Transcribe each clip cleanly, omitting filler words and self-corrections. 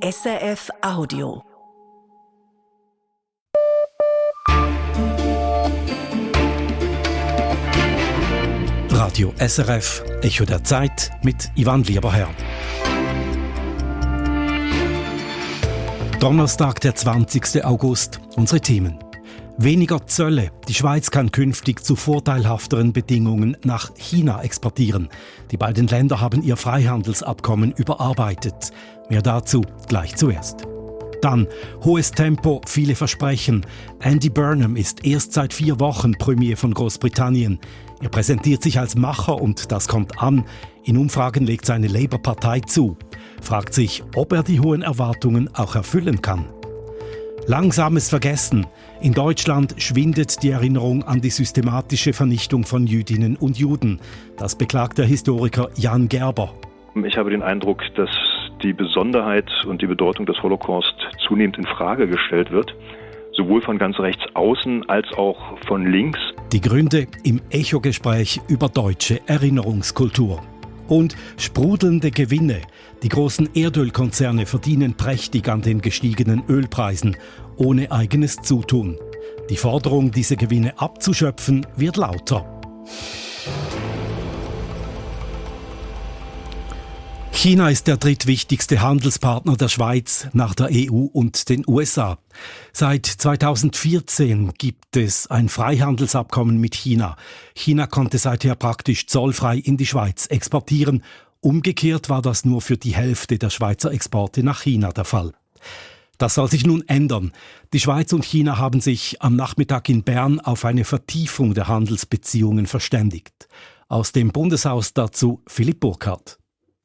SRF Audio. Radio SRF, Echo der Zeit mit Ivan Lieberherr. Donnerstag, der 20. August. Unsere Themen. Weniger Zölle. Die Schweiz kann künftig zu vorteilhafteren Bedingungen nach China exportieren. Die beiden Länder haben ihr Freihandelsabkommen überarbeitet. Mehr dazu gleich zuerst. Dann hohes Tempo, viele Versprechen. Andy Burnham ist erst seit 4 Wochen Premier von Großbritannien. Er präsentiert sich als Macher und das kommt an. In Umfragen legt seine Labour-Partei zu. Fragt sich, ob er die hohen Erwartungen auch erfüllen kann. Langsames Vergessen. In Deutschland schwindet die Erinnerung an die systematische Vernichtung von Jüdinnen und Juden. Das beklagt der Historiker Jan Gerber. Ich habe den Eindruck, dass die Besonderheit und die Bedeutung des Holocaust zunehmend in Frage gestellt wird, sowohl von ganz rechts außen als auch von links. Die Gründe im Echo-Gespräch über deutsche Erinnerungskultur. Und sprudelnde Gewinne. Die großen Erdölkonzerne verdienen prächtig an den gestiegenen Ölpreisen, ohne eigenes Zutun. Die Forderung, diese Gewinne abzuschöpfen, wird lauter. China ist der drittwichtigste Handelspartner der Schweiz nach der EU und den USA. Seit 2014 gibt es ein Freihandelsabkommen mit China. China konnte seither praktisch zollfrei in die Schweiz exportieren. Umgekehrt war das nur für die Hälfte der Schweizer Exporte nach China der Fall. Das soll sich nun ändern. Die Schweiz und China haben sich am Nachmittag in Bern auf eine Vertiefung der Handelsbeziehungen verständigt. Aus dem Bundeshaus dazu Philipp Burkhardt.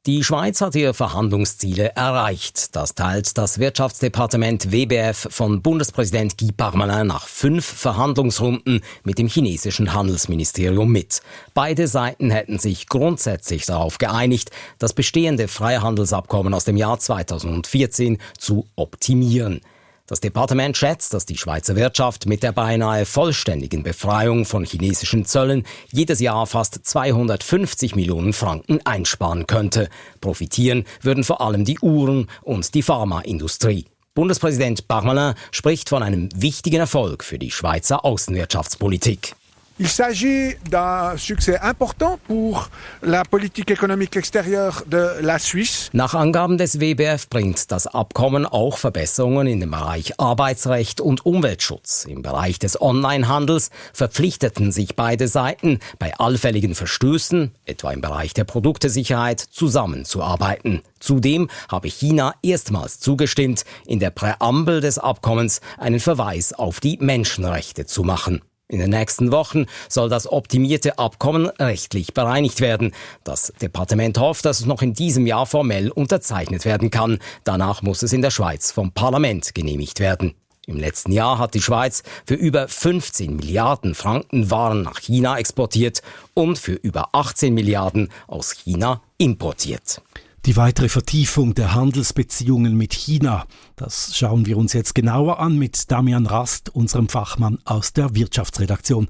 Die Schweiz hat ihre Verhandlungsziele erreicht. Das teilt das Wirtschaftsdepartement WBF von Bundespräsident Guy Parmelin nach 5 Verhandlungsrunden mit dem chinesischen Handelsministerium mit. Beide Seiten hätten sich grundsätzlich darauf geeinigt, das bestehende Freihandelsabkommen aus dem Jahr 2014 zu optimieren. Das Departement schätzt, dass die Schweizer Wirtschaft mit der beinahe vollständigen Befreiung von chinesischen Zöllen jedes Jahr fast 250 Millionen Franken einsparen könnte. Profitieren würden vor allem die Uhren- und die Pharmaindustrie. Bundespräsident Parmelin spricht von einem wichtigen Erfolg für die Schweizer Außenwirtschaftspolitik. Il s'agit d'un succès important pour la politique économique extérieure de la Suisse. Nach Angaben des WBF bringt das Abkommen auch Verbesserungen in dem Bereich Arbeitsrecht und Umweltschutz. Im Bereich des Onlinehandels verpflichteten sich beide Seiten, bei allfälligen Verstößen, etwa im Bereich der Produktesicherheit, zusammenzuarbeiten. Zudem habe China erstmals zugestimmt, in der Präambel des Abkommens einen Verweis auf die Menschenrechte zu machen. In den nächsten Wochen soll das optimierte Abkommen rechtlich bereinigt werden. Das Departement hofft, dass es noch in diesem Jahr formell unterzeichnet werden kann. Danach muss es in der Schweiz vom Parlament genehmigt werden. Im letzten Jahr hat die Schweiz für über 15 Milliarden Franken Waren nach China exportiert und für über 18 Milliarden aus China importiert. Die weitere Vertiefung der Handelsbeziehungen mit China, das schauen wir uns jetzt genauer an mit Damian Rast, unserem Fachmann aus der Wirtschaftsredaktion.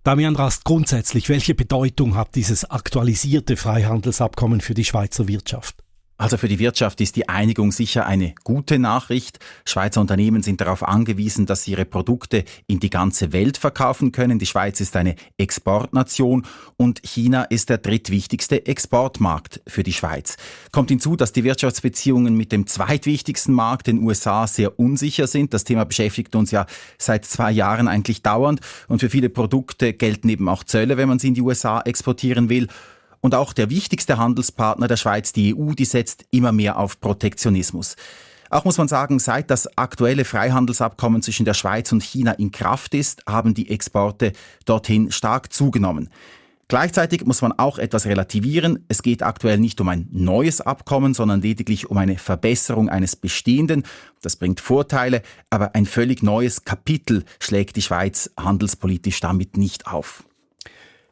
Damian Rast, grundsätzlich, welche Bedeutung hat dieses aktualisierte Freihandelsabkommen für die Schweizer Wirtschaft? Also für die Wirtschaft ist die Einigung sicher eine gute Nachricht. Schweizer Unternehmen sind darauf angewiesen, dass sie ihre Produkte in die ganze Welt verkaufen können. Die Schweiz ist eine Exportnation und China ist der drittwichtigste Exportmarkt für die Schweiz. Kommt hinzu, dass die Wirtschaftsbeziehungen mit dem zweitwichtigsten Markt, den USA, sehr unsicher sind. Das Thema beschäftigt uns ja seit 2 Jahren eigentlich dauernd und für viele Produkte gelten eben auch Zölle, wenn man sie in die USA exportieren will. Und auch der wichtigste Handelspartner der Schweiz, die EU, die setzt immer mehr auf Protektionismus. Auch muss man sagen, seit das aktuelle Freihandelsabkommen zwischen der Schweiz und China in Kraft ist, haben die Exporte dorthin stark zugenommen. Gleichzeitig muss man auch etwas relativieren. Es geht aktuell nicht um ein neues Abkommen, sondern lediglich um eine Verbesserung eines bestehenden. Das bringt Vorteile, aber ein völlig neues Kapitel schlägt die Schweiz handelspolitisch damit nicht auf.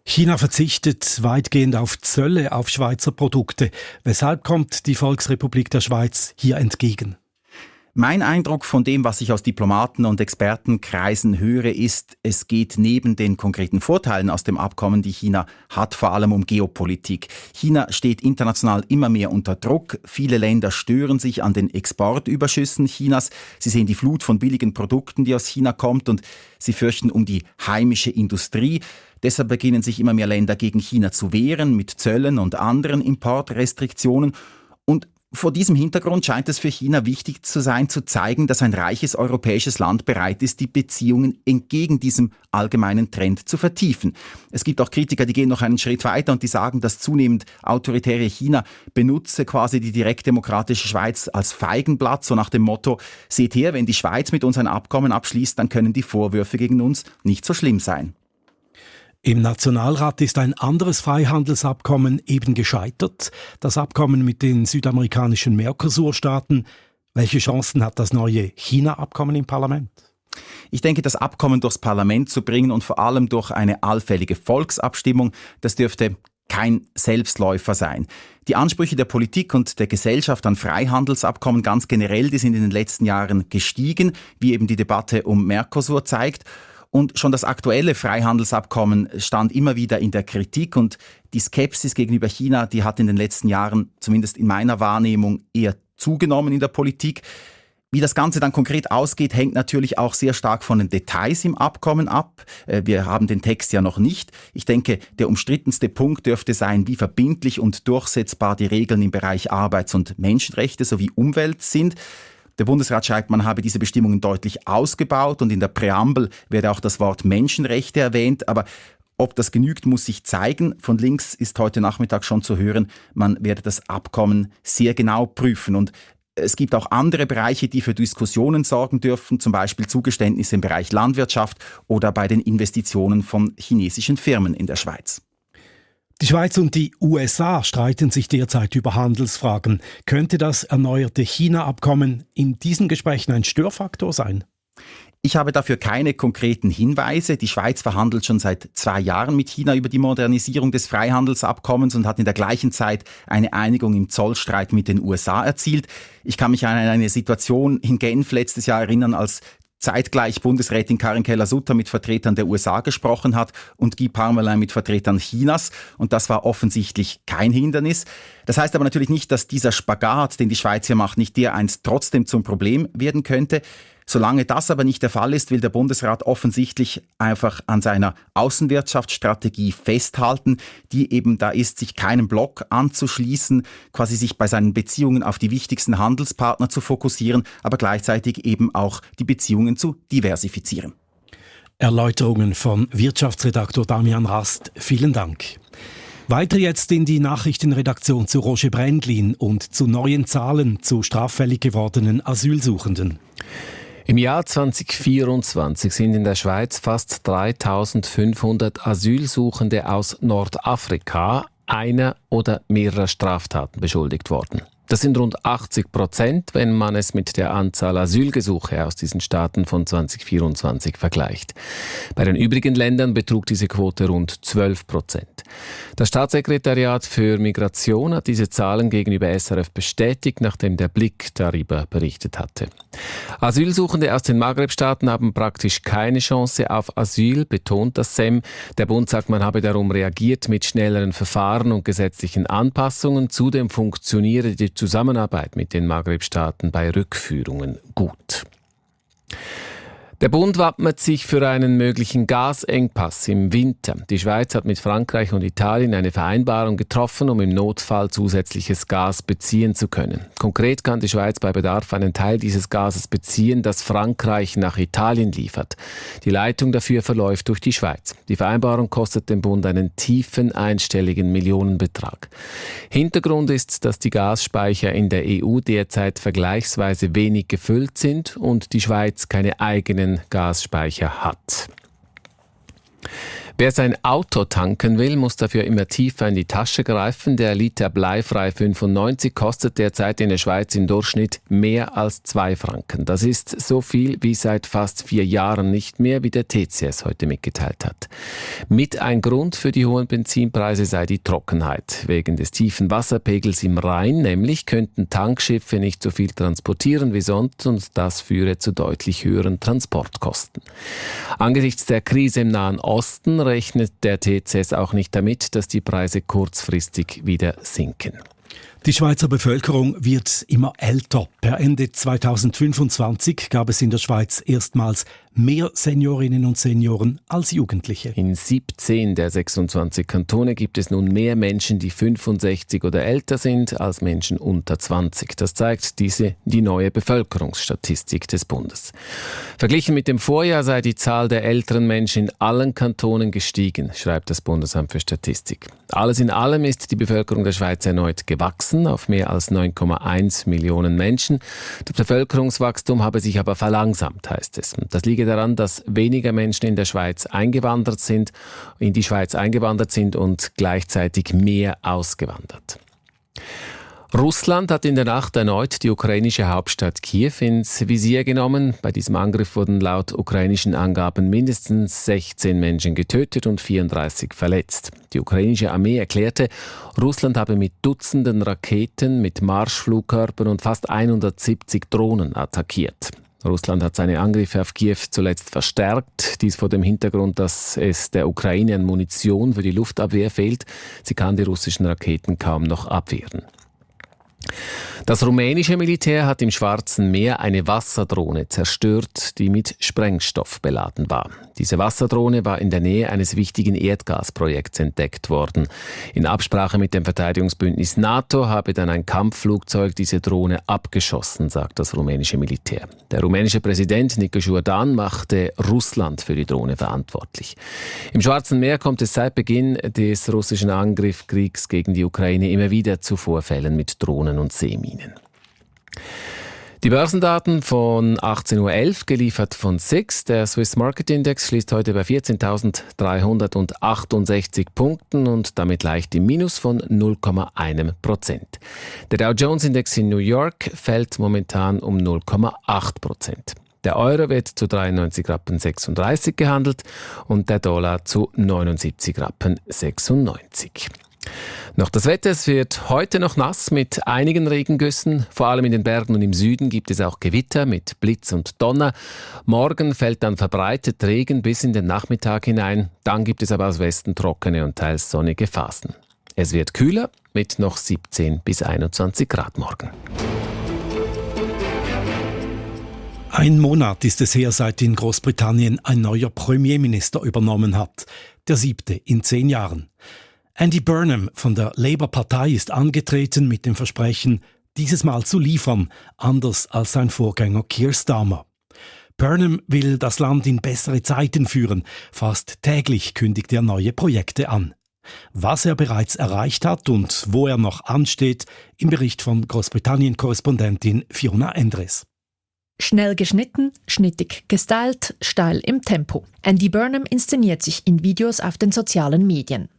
China verzichtet weitgehend auf Zölle auf Schweizer Produkte. Weshalb kommt die Volksrepublik der Schweiz hier entgegen? Mein Eindruck von dem, was ich aus Diplomaten- und Expertenkreisen höre, ist, es geht neben den konkreten Vorteilen aus dem Abkommen, die China hat, vor allem um Geopolitik. China steht international immer mehr unter Druck. Viele Länder stören sich an den Exportüberschüssen Chinas. Sie sehen die Flut von billigen Produkten, die aus China kommt, und sie fürchten um die heimische Industrie. Deshalb beginnen sich immer mehr Länder gegen China zu wehren mit Zöllen und anderen Importrestriktionen. Und vor diesem Hintergrund scheint es für China wichtig zu sein, zu zeigen, dass ein reiches europäisches Land bereit ist, die Beziehungen entgegen diesem allgemeinen Trend zu vertiefen. Es gibt auch Kritiker, die gehen noch einen Schritt weiter und die sagen, das zunehmend autoritäre China benutze quasi die direktdemokratische Schweiz als Feigenblatt, so nach dem Motto, seht her, wenn die Schweiz mit uns ein Abkommen abschließt, dann können die Vorwürfe gegen uns nicht so schlimm sein. Im Nationalrat ist ein anderes Freihandelsabkommen eben gescheitert, das Abkommen mit den südamerikanischen Mercosur-Staaten. Welche Chancen hat das neue China-Abkommen im Parlament? Ich denke, das Abkommen durchs Parlament zu bringen und vor allem durch eine allfällige Volksabstimmung, das dürfte kein Selbstläufer sein. Die Ansprüche der Politik und der Gesellschaft an Freihandelsabkommen ganz generell, die sind in den letzten Jahren gestiegen, wie eben die Debatte um Mercosur zeigt. Und schon das aktuelle Freihandelsabkommen stand immer wieder in der Kritik, und die Skepsis gegenüber China, die hat in den letzten Jahren, zumindest in meiner Wahrnehmung, eher zugenommen in der Politik. Wie das Ganze dann konkret ausgeht, hängt natürlich auch sehr stark von den Details im Abkommen ab. Wir haben den Text ja noch nicht. Ich denke, der umstrittenste Punkt dürfte sein, wie verbindlich und durchsetzbar die Regeln im Bereich Arbeits- und Menschenrechte sowie Umwelt sind. Der Bundesrat schreibt, man habe diese Bestimmungen deutlich ausgebaut, und in der Präambel werde auch das Wort Menschenrechte erwähnt. Aber ob das genügt, muss sich zeigen. Von links ist heute Nachmittag schon zu hören, man werde das Abkommen sehr genau prüfen. Und es gibt auch andere Bereiche, die für Diskussionen sorgen dürfen, zum Beispiel Zugeständnisse im Bereich Landwirtschaft oder bei den Investitionen von chinesischen Firmen in der Schweiz. Die Schweiz und die USA streiten sich derzeit über Handelsfragen. Könnte das erneuerte China-Abkommen in diesen Gesprächen ein Störfaktor sein? Ich habe dafür keine konkreten Hinweise. Die Schweiz verhandelt schon seit 2 Jahren mit China über die Modernisierung des Freihandelsabkommens und hat in der gleichen Zeit eine Einigung im Zollstreit mit den USA erzielt. Ich kann mich an eine Situation in Genf letztes Jahr erinnern, als zeitgleich Bundesrätin Karin Keller-Sutter mit Vertretern der USA gesprochen hat und Guy Parmelin mit Vertretern Chinas. Und das war offensichtlich kein Hindernis. Das heißt aber natürlich nicht, dass dieser Spagat, den die Schweiz hier macht, nicht dereinst trotzdem zum Problem werden könnte. Solange das aber nicht der Fall ist, will der Bundesrat offensichtlich einfach an seiner Außenwirtschaftsstrategie festhalten, die eben da ist, sich keinem Block anzuschließen, quasi sich bei seinen Beziehungen auf die wichtigsten Handelspartner zu fokussieren, aber gleichzeitig eben auch die Beziehungen zu diversifizieren. Erläuterungen von Wirtschaftsredaktor Damian Rast. Vielen Dank. Weiter jetzt in die Nachrichtenredaktion zu Roger Brändlin und zu neuen Zahlen zu straffällig gewordenen Asylsuchenden. Im Jahr 2024 sind in der Schweiz fast 3.500 Asylsuchende aus Nordafrika einer oder mehrerer Straftaten beschuldigt worden. Das sind rund 80%, wenn man es mit der Anzahl Asylgesuche aus diesen Staaten von 2024 vergleicht. Bei den übrigen Ländern betrug diese Quote rund 12%. Das Staatssekretariat für Migration hat diese Zahlen gegenüber SRF bestätigt, nachdem der Blick darüber berichtet hatte. Asylsuchende aus den Maghreb-Staaten haben praktisch keine Chance auf Asyl, betont das SEM. Der Bund sagt, man habe darum reagiert mit schnelleren Verfahren und gesetzlichen Anpassungen. Zudem funktioniere die Zusammenarbeit mit den Maghreb-Staaten bei Rückführungen gut. Der Bund wappnet sich für einen möglichen Gasengpass im Winter. Die Schweiz hat mit Frankreich und Italien eine Vereinbarung getroffen, um im Notfall zusätzliches Gas beziehen zu können. Konkret kann die Schweiz bei Bedarf einen Teil dieses Gases beziehen, das Frankreich nach Italien liefert. Die Leitung dafür verläuft durch die Schweiz. Die Vereinbarung kostet dem Bund einen tiefen einstelligen Millionenbetrag. Hintergrund ist, dass die Gasspeicher in der EU derzeit vergleichsweise wenig gefüllt sind und die Schweiz keine eigenen Gasspeicher hat. Wer sein Auto tanken will, muss dafür immer tiefer in die Tasche greifen. Der Liter bleifrei 95 kostet derzeit in der Schweiz im Durchschnitt mehr als 2 Franken. Das ist so viel wie seit fast 4 Jahren nicht mehr, wie der TCS heute mitgeteilt hat. Mit ein Grund für die hohen Benzinpreise sei die Trockenheit. Wegen des tiefen Wasserpegels im Rhein nämlich könnten Tankschiffe nicht so viel transportieren wie sonst und das führe zu deutlich höheren Transportkosten. Angesichts der Krise im Nahen Osten rechnet der TCS auch nicht damit, dass die Preise kurzfristig wieder sinken. Die Schweizer Bevölkerung wird immer älter. Per Ende 2025 gab es in der Schweiz erstmals mehr Seniorinnen und Senioren als Jugendliche. In 17 der 26 Kantone gibt es nun mehr Menschen, die 65 oder älter sind, als Menschen unter 20. Das zeigt die neue Bevölkerungsstatistik des Bundes. Verglichen mit dem Vorjahr sei die Zahl der älteren Menschen in allen Kantonen gestiegen, schreibt das Bundesamt für Statistik. Alles in allem ist die Bevölkerung der Schweiz erneut gewachsen auf mehr als 9,1 Millionen Menschen. Das Bevölkerungswachstum habe sich aber verlangsamt, heißt es. Das liege daran, dass weniger Menschen in die Schweiz eingewandert sind und gleichzeitig mehr ausgewandert. Russland hat in der Nacht erneut die ukrainische Hauptstadt Kiew ins Visier genommen. Bei diesem Angriff wurden laut ukrainischen Angaben mindestens 16 Menschen getötet und 34 verletzt. Die ukrainische Armee erklärte, Russland habe mit Dutzenden Raketen, mit Marschflugkörpern und fast 170 Drohnen attackiert. Russland hat seine Angriffe auf Kiew zuletzt verstärkt. Dies vor dem Hintergrund, dass es der Ukraine an Munition für die Luftabwehr fehlt. Sie kann die russischen Raketen kaum noch abwehren. Das rumänische Militär hat im Schwarzen Meer eine Wasserdrohne zerstört, die mit Sprengstoff beladen war. Diese Wasserdrohne war in der Nähe eines wichtigen Erdgasprojekts entdeckt worden. In Absprache mit dem Verteidigungsbündnis NATO habe dann ein Kampfflugzeug diese Drohne abgeschossen, sagt das rumänische Militär. Der rumänische Präsident Nicu Jordan machte Russland für die Drohne verantwortlich. Im Schwarzen Meer kommt es seit Beginn des russischen Angriffskriegs gegen die Ukraine immer wieder zu Vorfällen mit Drohnen und Seeminen. Die Börsendaten von 18.11 Uhr, geliefert von SIX. Der Swiss Market Index schließt heute bei 14.368 Punkten und damit leicht im Minus von 0,1%. Der Dow Jones Index in New York fällt momentan um 0,8%. Der Euro wird zu 93,36 Rappen gehandelt und der Dollar zu 79,96 Rappen. Noch das Wetter, es wird heute noch nass mit einigen Regengüssen. Vor allem in den Bergen und im Süden gibt es auch Gewitter mit Blitz und Donner. Morgen fällt dann verbreitet Regen bis in den Nachmittag hinein. Dann gibt es aber aus Westen trockene und teils sonnige Phasen. Es wird kühler mit noch 17 bis 21 Grad morgen. Ein Monat ist es her, seit in Großbritannien ein neuer Premierminister übernommen hat. Der 7. in 10 Jahren. Andy Burnham von der Labour-Partei ist angetreten mit dem Versprechen, dieses Mal zu liefern, anders als sein Vorgänger Keir Starmer. Burnham will das Land in bessere Zeiten führen. Fast täglich kündigt er neue Projekte an. Was er bereits erreicht hat und wo er noch ansteht, im Bericht von Großbritannien-Korrespondentin Fiona Endres. Schnell geschnitten, schnittig gestylt, steil im Tempo. Andy Burnham inszeniert sich in Videos auf den sozialen Medien.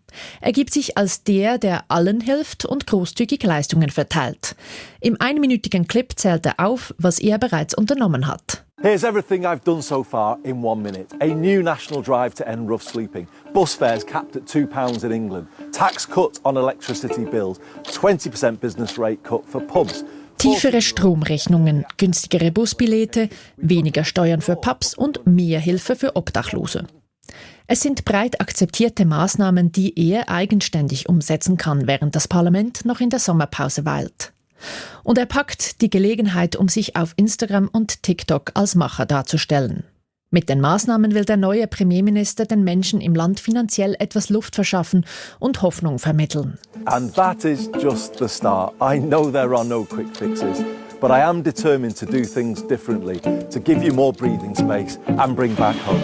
Er gibt sich als der allen hilft und großzügig Leistungen verteilt. Im einminütigen Clip zählt er auf, was er bereits unternommen hat. Here's everything I've done so far in 1 minute. A new national drive to end rough sleeping. Bus fares capped at £2 in England. Tax cuts on electricity bills. 20% business rate cut for pubs. Tiefere Stromrechnungen, günstigere Busbillete, weniger Steuern für Pubs und mehr Hilfe für Obdachlose. Es sind breit akzeptierte Maßnahmen, die er eigenständig umsetzen kann, während das Parlament noch in der Sommerpause weilt. Und er packt die Gelegenheit, um sich auf Instagram und TikTok als Macher darzustellen. Mit den Maßnahmen will der neue Premierminister den Menschen im Land finanziell etwas Luft verschaffen und Hoffnung vermitteln. And that is just the start. I know there are no quick fixes, but I am determined to do things differently, to give you more breathing space and bring back hope.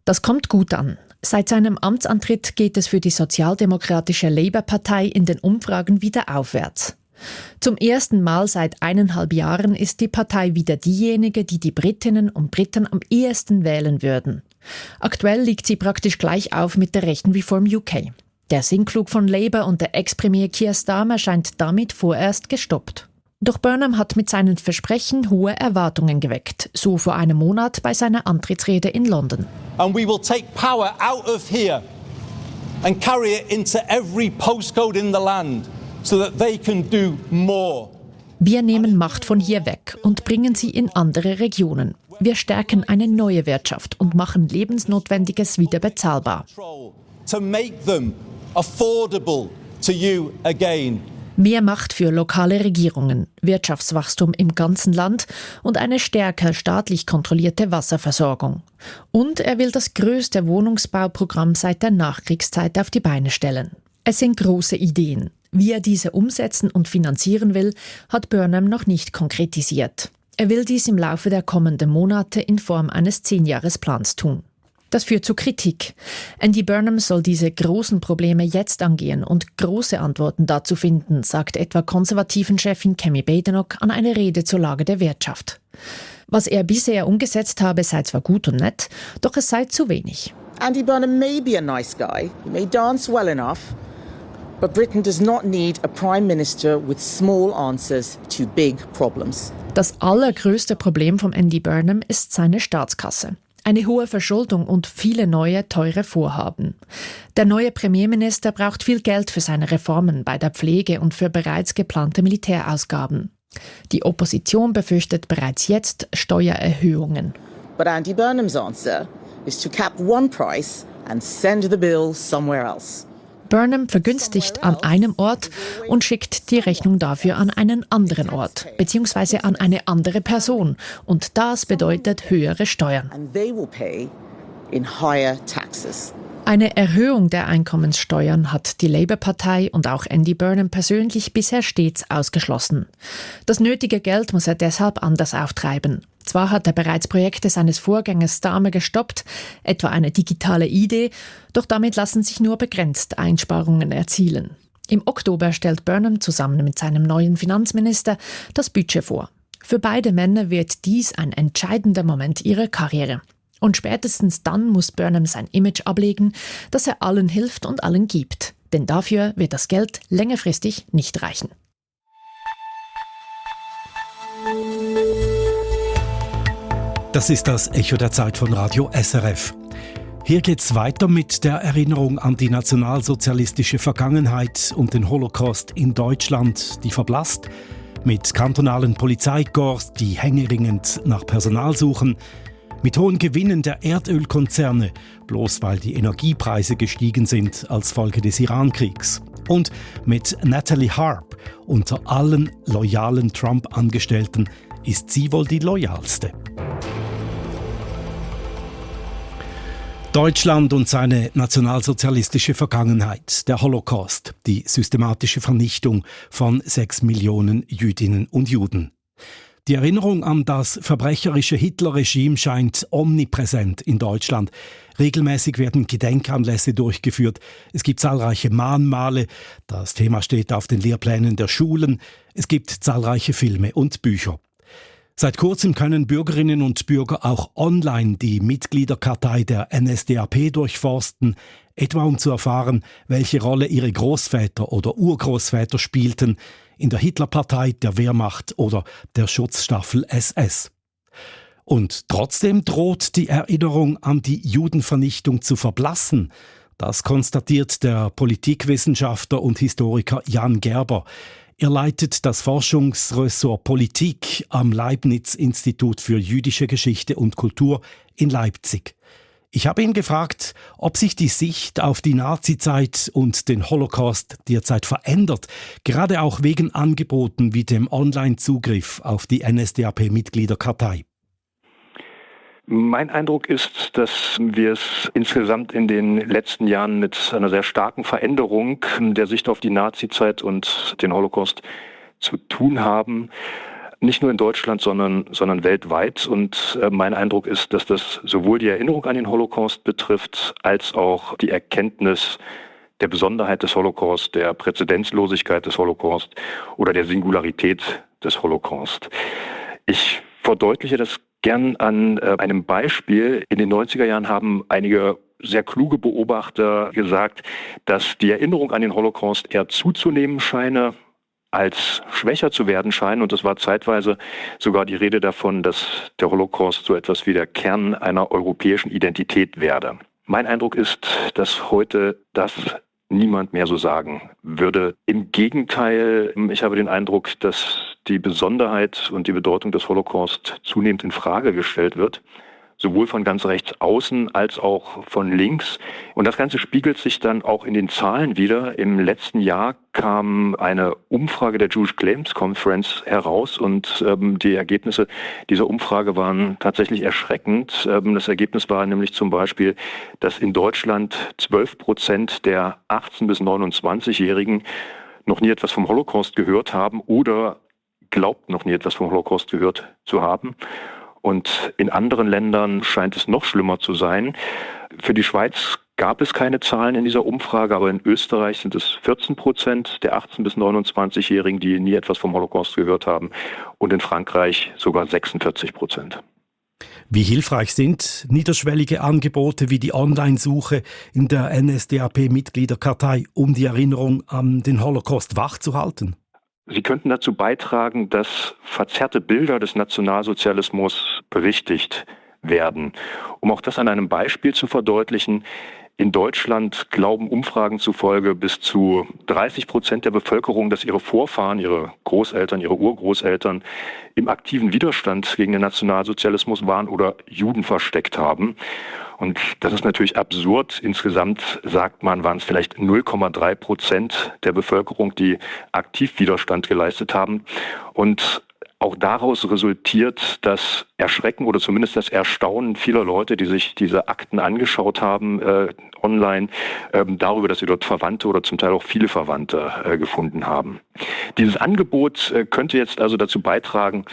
Das kommt gut an. Seit seinem Amtsantritt geht es für die sozialdemokratische Labour-Partei in den Umfragen wieder aufwärts. Zum ersten Mal seit 1,5 Jahren ist die Partei wieder diejenige, die die Britinnen und Briten am ehesten wählen würden. Aktuell liegt sie praktisch gleich auf mit der rechten Reform UK. Der Sinkflug von Labour und der Ex-Premier Keir Starmer scheint damit vorerst gestoppt. Doch Burnham hat mit seinen Versprechen hohe Erwartungen geweckt, so vor einem Monat bei seiner Antrittsrede in London. And we will take power out of here and carry it into every postcode in the land so that they can do more. Wir nehmen Macht von hier weg und bringen sie in andere Regionen. Wir stärken eine neue Wirtschaft und machen Lebensnotwendiges wieder bezahlbar. To make them affordable to you again. Mehr Macht für lokale Regierungen, Wirtschaftswachstum im ganzen Land und eine stärker staatlich kontrollierte Wasserversorgung. Und er will das größte Wohnungsbauprogramm seit der Nachkriegszeit auf die Beine stellen. Es sind große Ideen. Wie er diese umsetzen und finanzieren will, hat Burnham noch nicht konkretisiert. Er will dies im Laufe der kommenden Monate in Form eines 10-Jahres-Plans tun. Das führt zu Kritik. Andy Burnham soll diese großen Probleme jetzt angehen und große Antworten dazu finden, sagt etwa konservativen Chefin Kemi Badenoch an einer Rede zur Lage der Wirtschaft. Was er bisher umgesetzt habe, sei zwar gut und nett, doch es sei zu wenig. Andy Burnham may be a nice guy, he may dance well enough, but Britain does not need a Prime Minister with small answers to big problems. Das allergrößte Problem von Andy Burnham ist seine Staatskasse. Eine hohe Verschuldung und viele neue, teure Vorhaben. Der neue Premierminister braucht viel Geld für seine Reformen bei der Pflege und für bereits geplante Militärausgaben. Die Opposition befürchtet bereits jetzt Steuererhöhungen. But Andy Burnham's answer is to cap one price and send the bill somewhere else. Burnham vergünstigt an einem Ort und schickt die Rechnung dafür an einen anderen Ort, beziehungsweise an eine andere Person. Und das bedeutet höhere Steuern. And they will pay in higher taxes. Eine Erhöhung der Einkommenssteuern hat die Labour-Partei und auch Andy Burnham persönlich bisher stets ausgeschlossen. Das nötige Geld muss er deshalb anders auftreiben. Zwar hat er bereits Projekte seines Vorgängers Starmer gestoppt, etwa eine digitale Idee, doch damit lassen sich nur begrenzt Einsparungen erzielen. Im Oktober stellt Burnham zusammen mit seinem neuen Finanzminister das Budget vor. Für beide Männer wird dies ein entscheidender Moment ihrer Karriere. Und spätestens dann muss Burnham sein Image ablegen, dass er allen hilft und allen gibt. Denn dafür wird das Geld längerfristig nicht reichen. Das ist das Echo der Zeit von Radio SRF. Hier geht's weiter mit der Erinnerung an die nationalsozialistische Vergangenheit und den Holocaust in Deutschland, die verblasst, mit kantonalen Polizeikorps, die händeringend nach Personal suchen, mit hohen Gewinnen der Erdölkonzerne, bloß weil die Energiepreise gestiegen sind als Folge des Irankriegs. Und mit Natalie Harp, unter allen loyalen Trump-Angestellten ist sie wohl die loyalste. Deutschland und seine nationalsozialistische Vergangenheit, der Holocaust, die systematische Vernichtung von 6 Millionen Jüdinnen und Juden. Die Erinnerung an das verbrecherische Hitlerregime scheint omnipräsent in Deutschland. Regelmäßig werden Gedenkanlässe durchgeführt. Es gibt zahlreiche Mahnmale. Das Thema steht auf den Lehrplänen der Schulen. Es gibt zahlreiche Filme und Bücher. Seit kurzem können Bürgerinnen und Bürger auch online die Mitgliederkartei der NSDAP durchforsten, etwa um zu erfahren, welche Rolle ihre Großväter oder Urgroßväter spielten in der Hitlerpartei, der Wehrmacht oder der Schutzstaffel SS. Und trotzdem droht die Erinnerung an die Judenvernichtung zu verblassen. Das konstatiert der Politikwissenschaftler und Historiker Jan Gerber. Er leitet das Forschungsressort Politik am Leibniz-Institut für jüdische Geschichte und Kultur in Leipzig. Ich habe ihn gefragt, ob sich die Sicht auf die Nazizeit und den Holocaust derzeit verändert, gerade auch wegen Angeboten wie dem Online-Zugriff auf die NSDAP-Mitgliederkartei. Mein Eindruck ist, dass wir es insgesamt in den letzten Jahren mit einer sehr starken Veränderung der Sicht auf die Nazizeit und den Holocaust zu tun haben. Nicht nur in Deutschland, sondern weltweit. Und mein Eindruck ist, dass das sowohl die Erinnerung an den Holocaust betrifft, als auch die Erkenntnis, der Besonderheit des Holocaust, der Präzedenzlosigkeit des Holocaust oder der Singularität des Holocaust. Ich verdeutliche das gern an einem Beispiel. In den 90er Jahren haben einige sehr kluge Beobachter gesagt, dass die Erinnerung an den Holocaust eher zuzunehmen scheine, als schwächer zu werden scheinen. Und es war zeitweise sogar die Rede davon, dass der Holocaust so etwas wie der Kern einer europäischen Identität werde. Mein Eindruck ist, dass heute das niemand mehr so sagen würde. Im Gegenteil, ich habe den Eindruck, dass die Besonderheit und die Bedeutung des Holocaust zunehmend in Frage gestellt wird, sowohl von ganz rechts außen als auch von links. Und das Ganze spiegelt sich dann auch in den Zahlen wider. Im letzten Jahr kam eine Umfrage der Jewish Claims Conference heraus und die Ergebnisse dieser Umfrage waren tatsächlich erschreckend. Das Ergebnis war nämlich zum Beispiel, dass in Deutschland 12% der 18- bis 29-Jährigen noch nie etwas vom Holocaust gehört haben oder glaubten noch nie etwas vom Holocaust gehört zu haben. Und in anderen Ländern scheint es noch schlimmer zu sein. Für die Schweiz gab es keine Zahlen in dieser Umfrage, aber in Österreich sind es 14% der 18- bis 29-Jährigen, die nie etwas vom Holocaust gehört haben, und in Frankreich sogar 46%. Wie hilfreich sind niederschwellige Angebote wie die Online-Suche in der NSDAP-Mitgliederkartei, um die Erinnerung an den Holocaust wachzuhalten? Sie könnten dazu beitragen, dass verzerrte Bilder des Nationalsozialismus berichtigt werden. Um auch das an einem Beispiel zu verdeutlichen: In Deutschland glauben Umfragen zufolge bis zu 30% der Bevölkerung, dass ihre Vorfahren, ihre Großeltern, ihre Urgroßeltern im aktiven Widerstand gegen den Nationalsozialismus waren oder Juden versteckt haben. Und das ist natürlich absurd. Insgesamt, sagt man, waren es vielleicht 0,3% der Bevölkerung, die aktiv Widerstand geleistet haben. Und auch daraus resultiert das Erschrecken oder zumindest das Erstaunen vieler Leute, die sich diese Akten angeschaut haben online, darüber, dass sie dort Verwandte oder zum Teil auch viele Verwandte gefunden haben. Dieses Angebot könnte jetzt also dazu beitragen,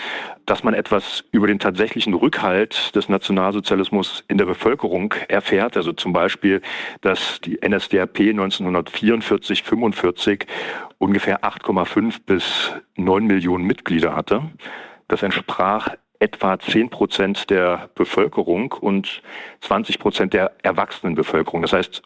dass man etwas über den tatsächlichen Rückhalt des Nationalsozialismus in der Bevölkerung erfährt. Also zum Beispiel, dass die NSDAP 1944/45 ungefähr 8,5 bis 9 Millionen Mitglieder hatte. Das entsprach etwa 10% der Bevölkerung und 20% der Erwachsenenbevölkerung. Das heißt,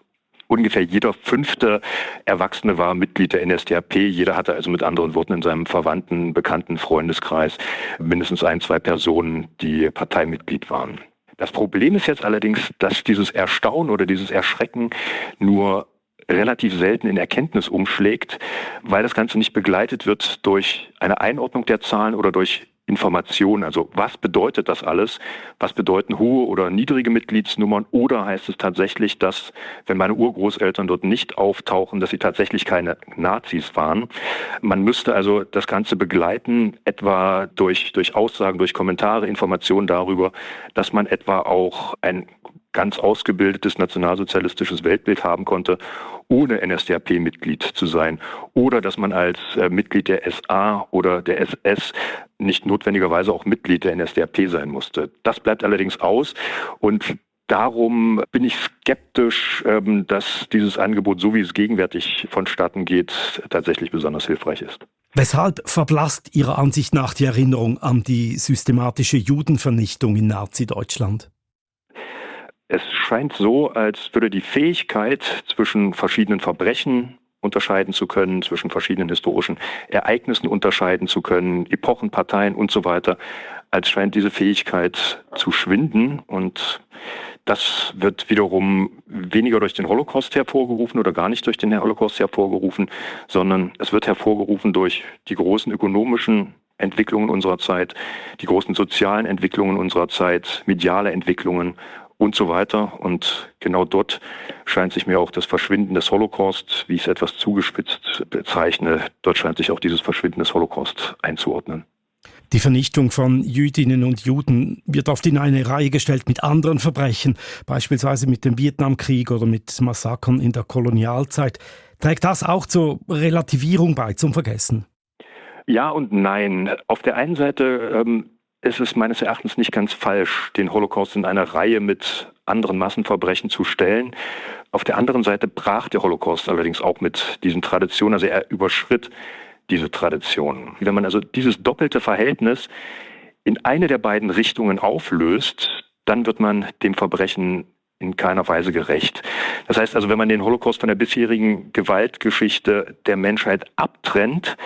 ungefähr jeder 5. Erwachsene war Mitglied der NSDAP. Jeder hatte also mit anderen Worten in seinem Verwandten, Bekannten, Freundeskreis mindestens 1-2 Personen, die Parteimitglied waren. Das Problem ist jetzt allerdings, dass dieses Erstaunen oder dieses Erschrecken nur relativ selten in Erkenntnis umschlägt, weil das Ganze nicht begleitet wird durch eine Einordnung der Zahlen oder durch Informationen. Also was bedeutet das alles? Was bedeuten hohe oder niedrige Mitgliedsnummern? Oder heißt es tatsächlich, dass, wenn meine Urgroßeltern dort nicht auftauchen, dass sie tatsächlich keine Nazis waren? Man müsste also das Ganze begleiten, etwa durch Aussagen, durch Kommentare, Informationen darüber, dass man etwa auch ein ganz ausgebildetes nationalsozialistisches Weltbild haben konnte, ohne NSDAP-Mitglied zu sein. Oder dass man als Mitglied der SA oder der SS nicht notwendigerweise auch Mitglied der NSDAP sein musste. Das bleibt allerdings aus und darum bin ich skeptisch, dass dieses Angebot, so wie es gegenwärtig vonstatten geht, tatsächlich besonders hilfreich ist. Weshalb verblasst Ihrer Ansicht nach die Erinnerung an die systematische Judenvernichtung in Nazi-Deutschland? Es scheint so, als würde die Fähigkeit, zwischen verschiedenen Verbrechen unterscheiden zu können, zwischen verschiedenen historischen Ereignissen unterscheiden zu können, Epochen, Parteien und so weiter, als scheint diese Fähigkeit zu schwinden. Und das wird wiederum weniger durch den Holocaust hervorgerufen oder gar nicht durch den Holocaust hervorgerufen, sondern es wird hervorgerufen durch die großen ökonomischen Entwicklungen unserer Zeit, die großen sozialen Entwicklungen unserer Zeit, mediale Entwicklungen und so weiter. Und genau dort scheint sich mir auch das Verschwinden des Holocaust, wie ich es etwas zugespitzt bezeichne, dort scheint sich auch dieses Verschwinden des Holocaust einzuordnen. Die Vernichtung von Jüdinnen und Juden wird oft in eine Reihe gestellt mit anderen Verbrechen, beispielsweise mit dem Vietnamkrieg oder mit Massakern in der Kolonialzeit. Trägt das auch zur Relativierung bei, zum Vergessen? Ja und nein. Auf der einen Seite ist es meines Erachtens nicht ganz falsch, den Holocaust in eine Reihe mit anderen Massenverbrechen zu stellen. Auf der anderen Seite brach der Holocaust allerdings auch mit diesen Traditionen, also er überschritt diese Traditionen. Wenn man also dieses doppelte Verhältnis in eine der beiden Richtungen auflöst, dann wird man dem Verbrechen in keiner Weise gerecht. Das heißt also, wenn man den Holocaust von der bisherigen Gewaltgeschichte der Menschheit abtrennt,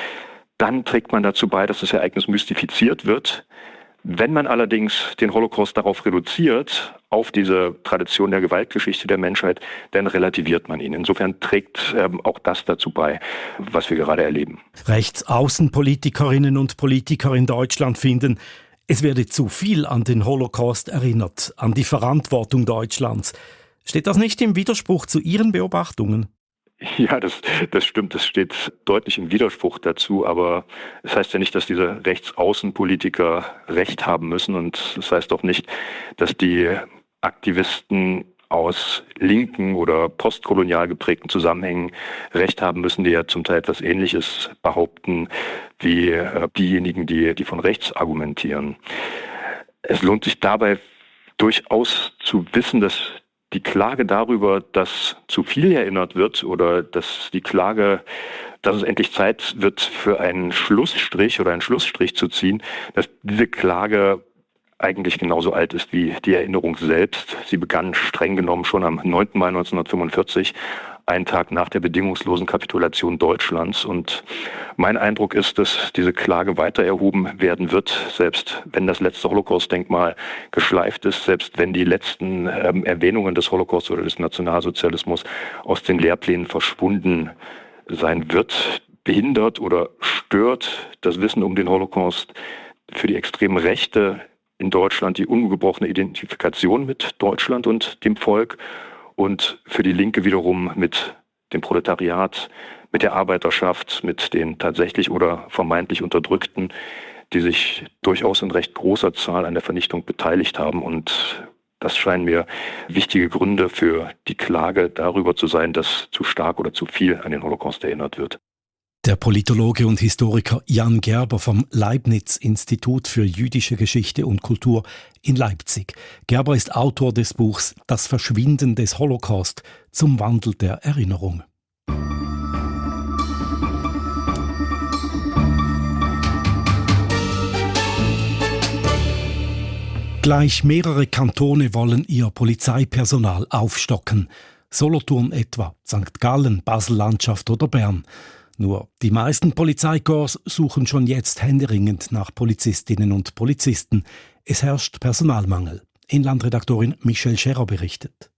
dann trägt man dazu bei, dass das Ereignis mystifiziert wird. Wenn man allerdings den Holocaust darauf reduziert, auf diese Tradition der Gewaltgeschichte der Menschheit, dann relativiert man ihn. Insofern trägt auch das dazu bei, was wir gerade erleben. Rechtsaußenpolitikerinnen und Politiker in Deutschland finden, es werde zu viel an den Holocaust erinnert, an die Verantwortung Deutschlands. Steht das nicht im Widerspruch zu Ihren Beobachtungen? Ja, das stimmt. Das steht deutlich im Widerspruch dazu. Aber es heißt ja nicht, dass diese Rechtsaußenpolitiker Recht haben müssen. Und es heißt auch nicht, dass die Aktivisten aus linken oder postkolonial geprägten Zusammenhängen Recht haben müssen, die ja zum Teil etwas Ähnliches behaupten wie diejenigen, die von rechts argumentieren. Es lohnt sich dabei durchaus zu wissen, dass die Klage darüber, dass zu viel erinnert wird oder dass die Klage, dass es endlich Zeit wird für einen Schlussstrich oder einen Schlussstrich zu ziehen, dass diese Klage eigentlich genauso alt ist wie die Erinnerung selbst. Sie begann streng genommen schon am 9. Mai 1945, einen Tag nach der bedingungslosen Kapitulation Deutschlands. Und mein Eindruck ist, dass diese Klage weiter erhoben werden wird, selbst wenn das letzte Holocaust-Denkmal geschleift ist, selbst wenn die letzten Erwähnungen des Holocaust oder des Nationalsozialismus aus den Lehrplänen verschwunden sein wird. Behindert oder stört das Wissen um den Holocaust für die extreme Rechte in Deutschland die ungebrochene Identifikation mit Deutschland und dem Volk und für die Linke wiederum mit dem Proletariat, mit der Arbeiterschaft, mit den tatsächlich oder vermeintlich Unterdrückten, die sich durchaus in recht großer Zahl an der Vernichtung beteiligt haben. Und das scheinen mir wichtige Gründe für die Klage darüber zu sein, dass zu stark oder zu viel an den Holocaust erinnert wird. Der Politologe und Historiker Jan Gerber vom Leibniz-Institut für jüdische Geschichte und Kultur in Leipzig. Gerber ist Autor des Buchs Das Verschwinden des Holocaust zum Wandel der Erinnerung. Gleich mehrere Kantone wollen ihr Polizeipersonal aufstocken. Solothurn etwa, St. Gallen, Basel-Landschaft oder Bern. Nur die meisten Polizeikorps suchen schon jetzt händeringend nach Polizistinnen und Polizisten. Es herrscht Personalmangel. Inlandredaktorin Michelle Scherer berichtet.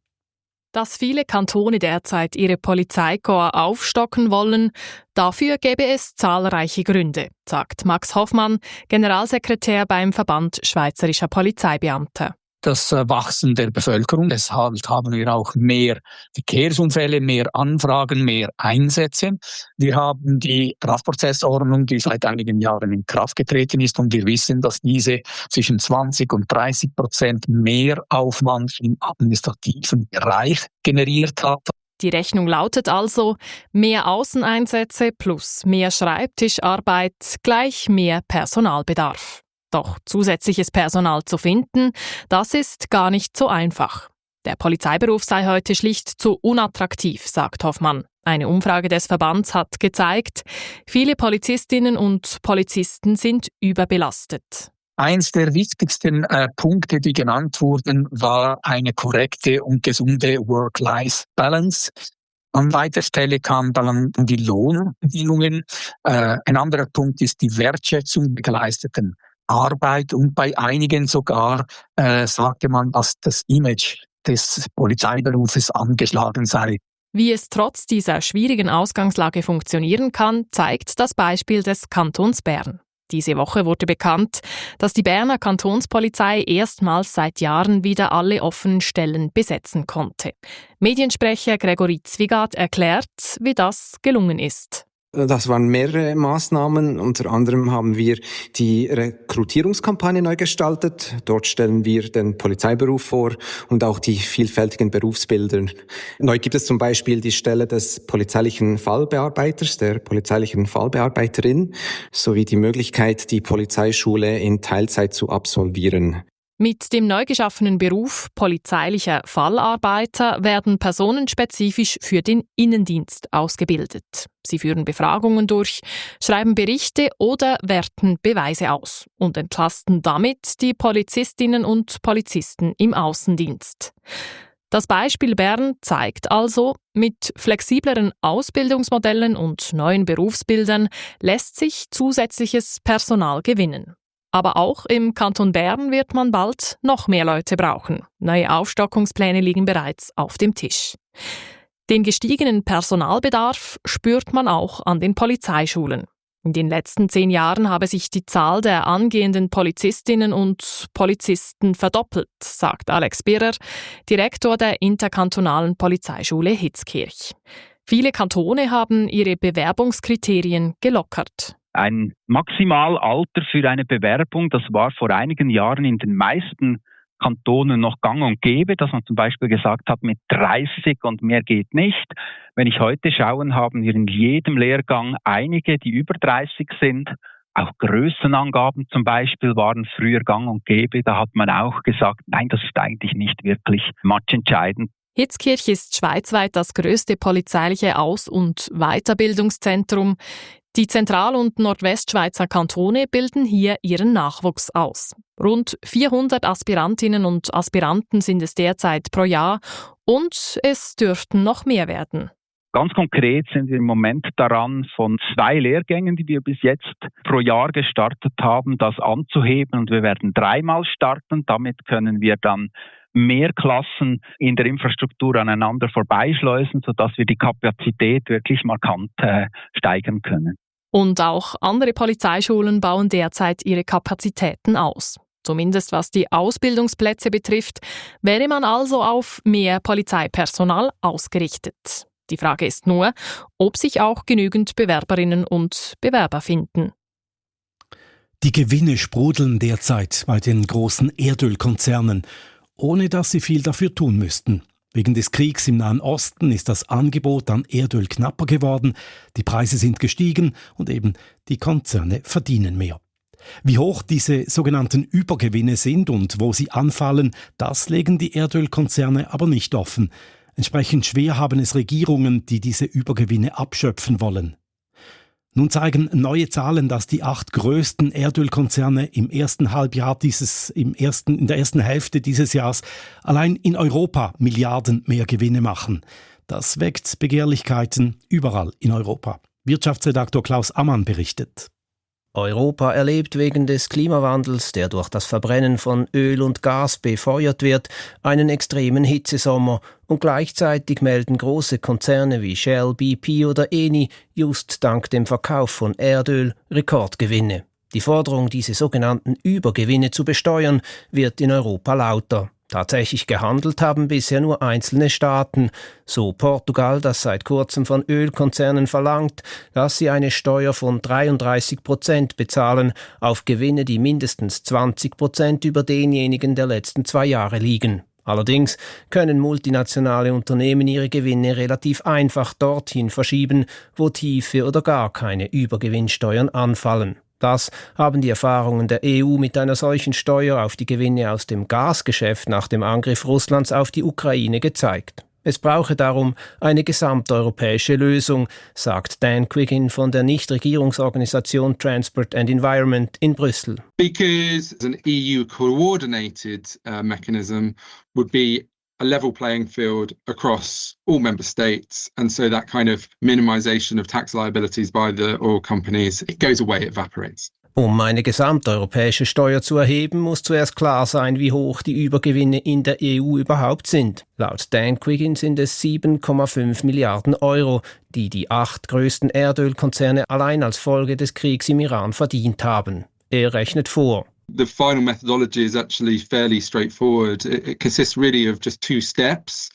Dass viele Kantone derzeit ihre Polizeikorps aufstocken wollen, dafür gäbe es zahlreiche Gründe, sagt Max Hoffmann, Generalsekretär beim Verband Schweizerischer Polizeibeamte. Das Wachsen der Bevölkerung, deshalb haben wir auch mehr Verkehrsunfälle, mehr Anfragen, mehr Einsätze. Wir haben die Strafprozessordnung, die seit einigen Jahren in Kraft getreten ist, und wir wissen, dass diese zwischen 20% und 30% mehr Aufwand im administrativen Bereich generiert hat. Die Rechnung lautet also, mehr Außeneinsätze plus mehr Schreibtischarbeit gleich mehr Personalbedarf. Doch zusätzliches Personal zu finden, das ist gar nicht so einfach. Der Polizeiberuf sei heute schlicht zu unattraktiv, sagt Hoffmann. Eine Umfrage des Verbands hat gezeigt, viele Polizistinnen und Polizisten sind überbelastet. Eins der wichtigsten Punkte, die genannt wurden, war eine korrekte und gesunde Work-Life-Balance. An weiter Stelle kam dann die Lohnbedingungen. Ein anderer Punkt ist die Wertschätzung der geleisteten Arbeit, und bei einigen sogar sagte man, dass das Image des Polizeiberufes angeschlagen sei. Wie es trotz dieser schwierigen Ausgangslage funktionieren kann, zeigt das Beispiel des Kantons Bern. Diese Woche wurde bekannt, dass die Berner Kantonspolizei erstmals seit Jahren wieder alle offenen Stellen besetzen konnte. Mediensprecher Gregory Zwigat erklärt, wie das gelungen ist. Das waren mehrere Maßnahmen. Unter anderem haben wir die Rekrutierungskampagne neu gestaltet. Dort stellen wir den Polizeiberuf vor und auch die vielfältigen Berufsbilder. Neu gibt es zum Beispiel die Stelle des polizeilichen Fallbearbeiters, der polizeilichen Fallbearbeiterin, sowie die Möglichkeit, die Polizeischule in Teilzeit zu absolvieren. Mit dem neu geschaffenen Beruf polizeilicher Fallarbeiter werden Personen spezifisch für den Innendienst ausgebildet. Sie führen Befragungen durch, schreiben Berichte oder werten Beweise aus und entlasten damit die Polizistinnen und Polizisten im Außendienst. Das Beispiel Bern zeigt also, mit flexibleren Ausbildungsmodellen und neuen Berufsbildern lässt sich zusätzliches Personal gewinnen. Aber auch im Kanton Bern wird man bald noch mehr Leute brauchen. Neue Aufstockungspläne liegen bereits auf dem Tisch. Den gestiegenen Personalbedarf spürt man auch an den Polizeischulen. In den letzten 10 Jahren habe sich die Zahl der angehenden Polizistinnen und Polizisten verdoppelt, sagt Alex Birrer, Direktor der interkantonalen Polizeischule Hitzkirch. Viele Kantone haben ihre Bewerbungskriterien gelockert. Ein Maximalalter für eine Bewerbung, das war vor einigen Jahren in den meisten Kantonen noch gang und gäbe, dass man zum Beispiel gesagt hat, mit 30 und mehr geht nicht. Wenn ich heute schaue, haben wir in jedem Lehrgang einige, die über 30 sind. Auch Größenangaben zum Beispiel waren früher gang und gäbe. Da hat man auch gesagt, nein, das ist eigentlich nicht wirklich matchentscheidend. Hitzkirch ist schweizweit das grösste polizeiliche Aus- und Weiterbildungszentrum. Die Zentral- und Nordwestschweizer Kantone bilden hier ihren Nachwuchs aus. Rund 400 Aspirantinnen und Aspiranten sind es derzeit pro Jahr und es dürften noch mehr werden. Ganz konkret sind wir im Moment daran, von 2 Lehrgängen, die wir bis jetzt pro Jahr gestartet haben, das anzuheben und wir werden 3-mal starten. Damit können wir dann mehr Klassen in der Infrastruktur aneinander vorbeischleusen, sodass wir die Kapazität wirklich markant steigern können. Und auch andere Polizeischulen bauen derzeit ihre Kapazitäten aus. Zumindest was die Ausbildungsplätze betrifft, wäre man also auf mehr Polizeipersonal ausgerichtet. Die Frage ist nur, ob sich auch genügend Bewerberinnen und Bewerber finden. Die Gewinne sprudeln derzeit bei den großen Erdölkonzernen, ohne dass sie viel dafür tun müssten. Wegen des Kriegs im Nahen Osten ist das Angebot an Erdöl knapper geworden, die Preise sind gestiegen und eben die Konzerne verdienen mehr. Wie hoch diese sogenannten Übergewinne sind und wo sie anfallen, das legen die Erdölkonzerne aber nicht offen. Entsprechend schwer haben es Regierungen, die diese Übergewinne abschöpfen wollen. Nun zeigen neue Zahlen, dass die 8 größten Erdölkonzerne im ersten Halbjahr in der ersten Hälfte dieses Jahres allein in Europa Milliarden mehr Gewinne machen. Das weckt Begehrlichkeiten überall in Europa. Wirtschaftsredaktor Klaus Ammann berichtet. Europa erlebt wegen des Klimawandels, der durch das Verbrennen von Öl und Gas befeuert wird, einen extremen Hitzesommer und gleichzeitig melden große Konzerne wie Shell, BP oder Eni just dank dem Verkauf von Erdöl Rekordgewinne. Die Forderung, diese sogenannten Übergewinne zu besteuern, wird in Europa lauter. Tatsächlich gehandelt haben bisher nur einzelne Staaten, so Portugal, das seit kurzem von Ölkonzernen verlangt, dass sie eine Steuer von 33% bezahlen auf Gewinne, die mindestens 20% über denjenigen der letzten 2 Jahre liegen. Allerdings können multinationale Unternehmen ihre Gewinne relativ einfach dorthin verschieben, wo tiefe oder gar keine Übergewinnsteuern anfallen. Das haben die Erfahrungen der EU mit einer solchen Steuer auf die Gewinne aus dem Gasgeschäft nach dem Angriff Russlands auf die Ukraine gezeigt. Es brauche darum eine gesamteuropäische Lösung, sagt Dan Quiggin von der Nichtregierungsorganisation Transport and Environment in Brüssel. Because an EU coordinated mechanism would be a level playing field across all member states, and so that kind of minimization of tax liabilities by the oil companies, it goes away, it evaporates. Um eine gesamteuropäische Steuer zu erheben, muss zuerst klar sein, wie hoch die Übergewinne in der EU überhaupt sind. Laut Dan Quiggin sind es 7,5 Milliarden Euro, die die 8 größten Erdölkonzerne allein als Folge des Kriegs im Iran verdient haben. Er rechnet vor. The final methodology is actually fairly straightforward. It consists really of just 2 steps.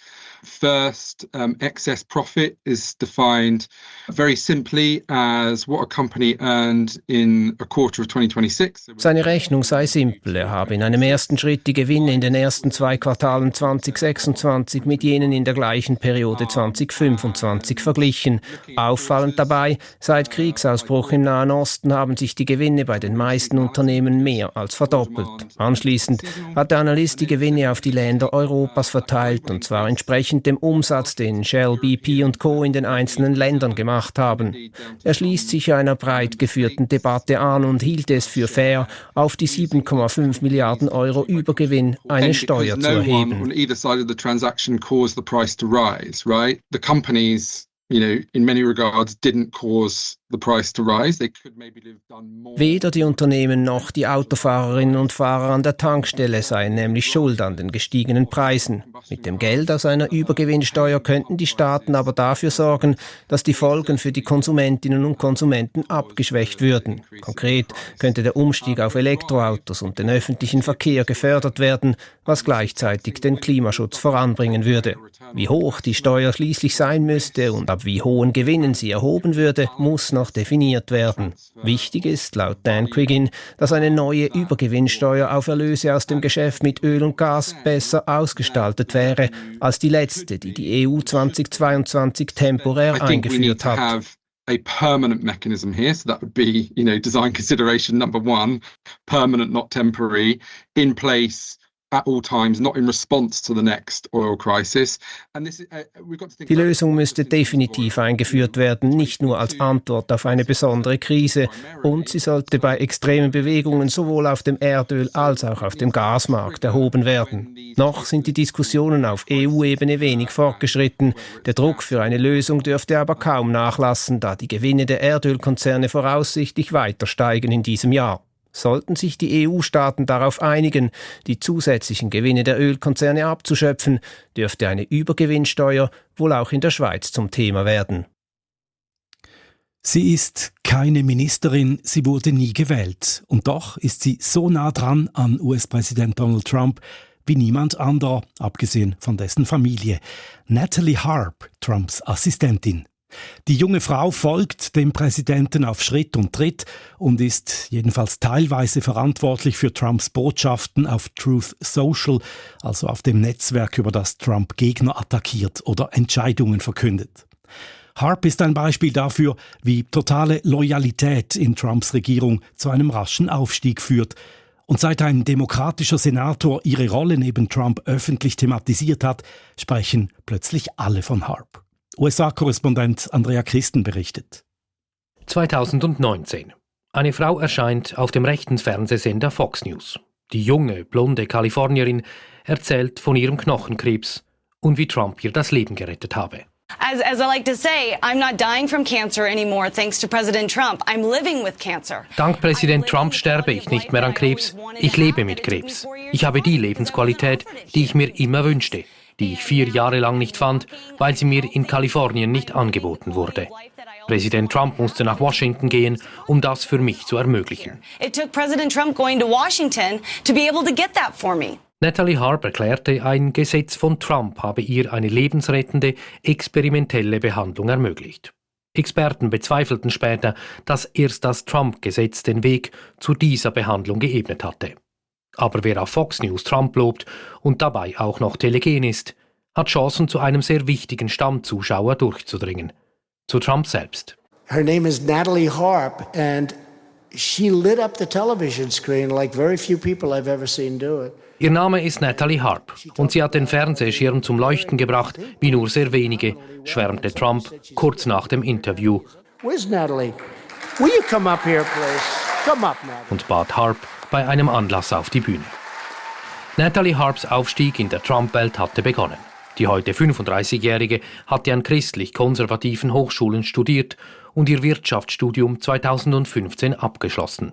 First, excess profit is defined very simply as what a company earned in a quarter of 2026. Seine Rechnung sei simpel. Er habe in einem ersten Schritt die Gewinne in den ersten 2 Quartalen 2026 mit jenen in der gleichen Periode 2025 verglichen. Auffallend dabei, seit Kriegsausbruch im Nahen Osten haben sich die Gewinne bei den meisten Unternehmen mehr als verdoppelt. Anschließend hat der Analyst die Gewinne auf die Länder Europas verteilt, und zwar entsprechend dem Umsatz, den Shell, BP und Co. in den einzelnen Ländern gemacht haben. Er schließt sich einer breit geführten Debatte an und hielt es für fair, auf die 7,5 Milliarden Euro Übergewinn eine Steuer zu erheben. In many regards didn't cause the price to rise. They could maybe have done more. Weder die Unternehmen noch die Autofahrerinnen und Fahrer an der Tankstelle seien nämlich schuld an den gestiegenen Preisen. Mit dem Geld aus einer Übergewinnsteuer könnten die Staaten aber dafür sorgen, dass die Folgen für die Konsumentinnen und Konsumenten abgeschwächt würden. Konkret könnte der Umstieg auf Elektroautos und den öffentlichen Verkehr gefördert werden, was gleichzeitig den Klimaschutz voranbringen würde. Wie hoch die Steuer schließlich sein müsste und ab wie hohen Gewinnen sie erhoben würde, muss noch definiert werden. Wichtig ist, laut Dan Quiggin, dass eine neue Übergewinnsteuer auf Erlöse aus dem Geschäft mit Öl und Gas besser ausgestaltet wäre als die letzte, die die EU 2022 temporär eingeführt hat. A permanent mechanism here, so that would be, design consideration number 1, permanent, not temporary, in place at all times, not in response to the next oil crisis. And this, we've got to think. Die Lösung müsste definitiv eingeführt werden, nicht nur als Antwort auf eine besondere Krise. Und sie sollte bei extremen Bewegungen sowohl auf dem Erdöl- als auch auf dem Gasmarkt erhoben werden. Noch sind die Diskussionen auf EU-Ebene wenig fortgeschritten. Der Druck für eine Lösung dürfte aber kaum nachlassen, da die Gewinne der Erdölkonzerne voraussichtlich weiter steigen in diesem Jahr. Sollten sich die EU-Staaten darauf einigen, die zusätzlichen Gewinne der Ölkonzerne abzuschöpfen, dürfte eine Übergewinnsteuer wohl auch in der Schweiz zum Thema werden. Sie ist keine Ministerin, sie wurde nie gewählt. Und doch ist sie so nah dran an US-Präsident Donald Trump wie niemand anderer, abgesehen von dessen Familie. Natalie Harp, Trumps Assistentin. Die junge Frau folgt dem Präsidenten auf Schritt und Tritt und ist jedenfalls teilweise verantwortlich für Trumps Botschaften auf Truth Social, also auf dem Netzwerk, über das Trump Gegner attackiert oder Entscheidungen verkündet. Harp ist ein Beispiel dafür, wie totale Loyalität in Trumps Regierung zu einem raschen Aufstieg führt. Und seit ein demokratischer Senator ihre Rolle neben Trump öffentlich thematisiert hat, sprechen plötzlich alle von Harp. USA-Korrespondent Andrea Christen berichtet. 2019. Eine Frau erscheint auf dem rechten Fernsehsender Fox News. Die junge, blonde Kalifornierin erzählt von ihrem Knochenkrebs und wie Trump ihr das Leben gerettet habe. As I like to say, I'm not dying from cancer anymore thanks to President Trump. I'm living with cancer. Dank Präsident Trump sterbe ich nicht mehr an Krebs. Ich lebe mit Krebs. Ich habe die Lebensqualität, die ich mir immer wünschte, die ich 4 Jahre lang nicht fand, weil sie mir in Kalifornien nicht angeboten wurde. Präsident Trump musste nach Washington gehen, um das für mich zu ermöglichen. It took President Trump going to Washington to be able to get that for me. Natalie Harp erklärte, ein Gesetz von Trump habe ihr eine lebensrettende, experimentelle Behandlung ermöglicht. Experten bezweifelten später, dass erst das Trump-Gesetz den Weg zu dieser Behandlung geebnet hatte. Aber wer auf Fox News Trump lobt und dabei auch noch telegen ist, hat Chancen, zu einem sehr wichtigen Stammzuschauer durchzudringen. Zu Trump selbst. Her name is Natalie Harp and she lit up the television screen like very few people I've ever seen do it. Ihr Name ist Natalie Harp und sie hat den Fernsehschirm zum Leuchten gebracht, wie nur sehr wenige, schwärmte Trump kurz nach dem Interview. Where's Natalie? Will you come up here, please? Come up, Natalie. Und bat Harp bei einem Anlass auf die Bühne. Natalie Harps Aufstieg in der Trump-Welt hatte begonnen. Die heute 35-Jährige hatte an christlich-konservativen Hochschulen studiert und ihr Wirtschaftsstudium 2015 abgeschlossen.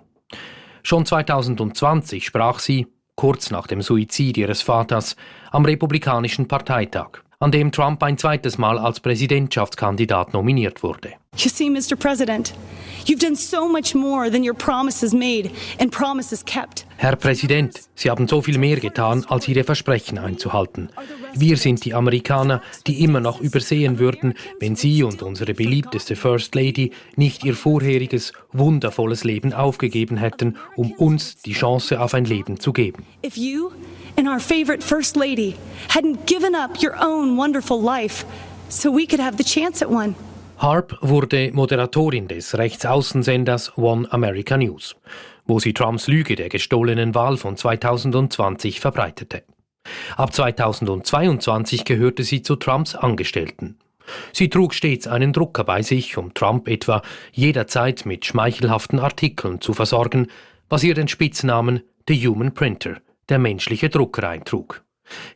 Schon 2020 sprach sie, kurz nach dem Suizid ihres Vaters, am Republikanischen Parteitag, an dem Trump ein zweites Mal als Präsidentschaftskandidat nominiert wurde. You see, Mr. President, you've done so much more than your promises made and promises kept. Herr Präsident, Sie haben so viel mehr getan, als Ihre Versprechen einzuhalten. Wir sind die Amerikaner, die immer noch übersehen würden, wenn Sie und unsere beliebteste First Lady nicht ihr vorheriges, wundervolles Leben aufgegeben hätten, um uns die Chance auf ein Leben zu geben. If you and our favorite First Lady hadn't given up your own wonderful life so we could have the chance at one. Harp wurde Moderatorin des Rechtsaußensenders One America News, wo sie Trumps Lüge der gestohlenen Wahl von 2020 verbreitete. Ab 2022 gehörte sie zu Trumps Angestellten. Sie trug stets einen Drucker bei sich, um Trump etwa jederzeit mit schmeichelhaften Artikeln zu versorgen, was ihr den Spitznamen The Human Printer, der menschliche Drucker, eintrug.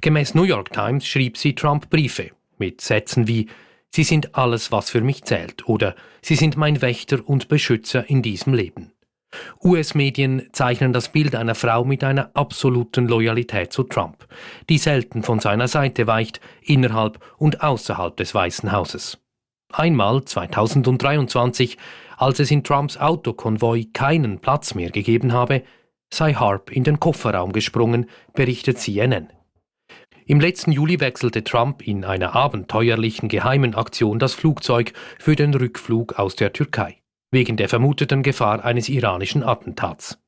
Gemäß New York Times schrieb sie Trump Briefe mit Sätzen wie „Sie sind alles, was für mich zählt“ oder „Sie sind mein Wächter und Beschützer in diesem Leben“. US-Medien zeichnen das Bild einer Frau mit einer absoluten Loyalität zu Trump, die selten von seiner Seite weicht, innerhalb und außerhalb des Weißen Hauses. Einmal, 2023, als es in Trumps Autokonvoi keinen Platz mehr gegeben habe, sei Harp in den Kofferraum gesprungen, berichtet CNN. Im letzten Juli wechselte Trump in einer abenteuerlichen geheimen Aktion das Flugzeug für den Rückflug aus der Türkei, wegen der vermuteten Gefahr eines iranischen Attentats.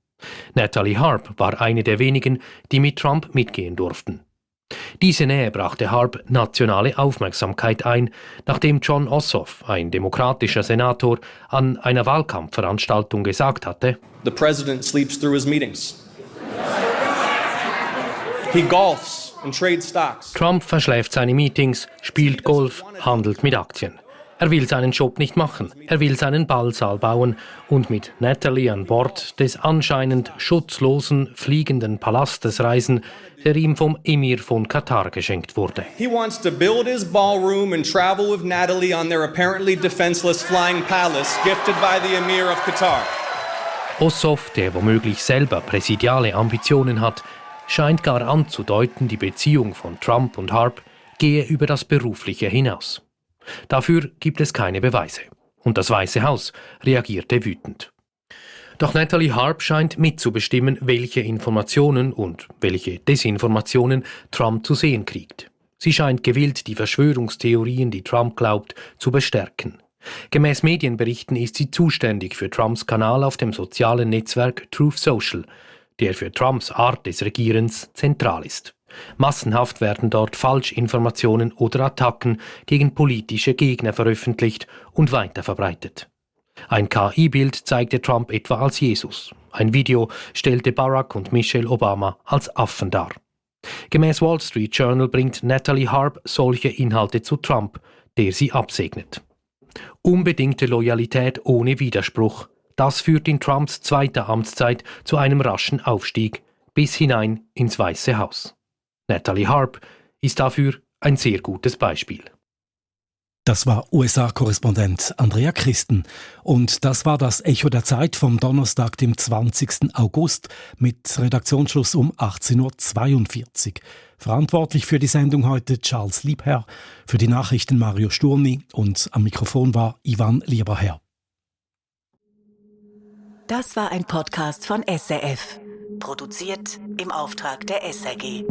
Natalie Harp war eine der wenigen, die mit Trump mitgehen durften. Diese Nähe brachte Harp nationale Aufmerksamkeit ein, nachdem Jon Ossoff, ein demokratischer Senator, an einer Wahlkampfveranstaltung gesagt hatte: The president sleeps through his meetings. He golfs. Trump verschläft seine Meetings, spielt Golf, handelt mit Aktien. Er will seinen Job nicht machen. Er will seinen Ballsaal bauen und mit Natalie an Bord des anscheinend schutzlosen fliegenden Palastes reisen, der ihm vom Emir von Katar geschenkt wurde. He wants to build his ballroom and travel with Natalie on their apparently defenseless flying palace gifted by the Emir of Qatar. Ossoff, der womöglich selber präsidiale Ambitionen hat, scheint gar anzudeuten, die Beziehung von Trump und Harp gehe über das Berufliche hinaus. Dafür gibt es keine Beweise. Und das Weiße Haus reagierte wütend. Doch Natalie Harp scheint mitzubestimmen, welche Informationen und welche Desinformationen Trump zu sehen kriegt. Sie scheint gewillt, die Verschwörungstheorien, die Trump glaubt, zu bestärken. Gemäß Medienberichten ist sie zuständig für Trumps Kanal auf dem sozialen Netzwerk Truth Social, der für Trumps Art des Regierens zentral ist. Massenhaft werden dort Falschinformationen oder Attacken gegen politische Gegner veröffentlicht und weiterverbreitet. Ein KI-Bild zeigte Trump etwa als Jesus. Ein Video stellte Barack und Michelle Obama als Affen dar. Gemäß Wall Street Journal bringt Natalie Harp solche Inhalte zu Trump, der sie absegnet. Unbedingte Loyalität ohne Widerspruch. Das führt in Trumps zweiter Amtszeit zu einem raschen Aufstieg bis hinein ins Weiße Haus. Natalie Harp ist dafür ein sehr gutes Beispiel. Das war USA-Korrespondent Andrea Christen. Und das war das Echo der Zeit vom Donnerstag, dem 20. August, mit Redaktionsschluss um 18.42 Uhr. Verantwortlich für die Sendung heute Charles Liebherr, für die Nachrichten Mario Sturni und am Mikrofon war Ivan Lieberherr. Das war ein Podcast von SRF, produziert im Auftrag der SRG.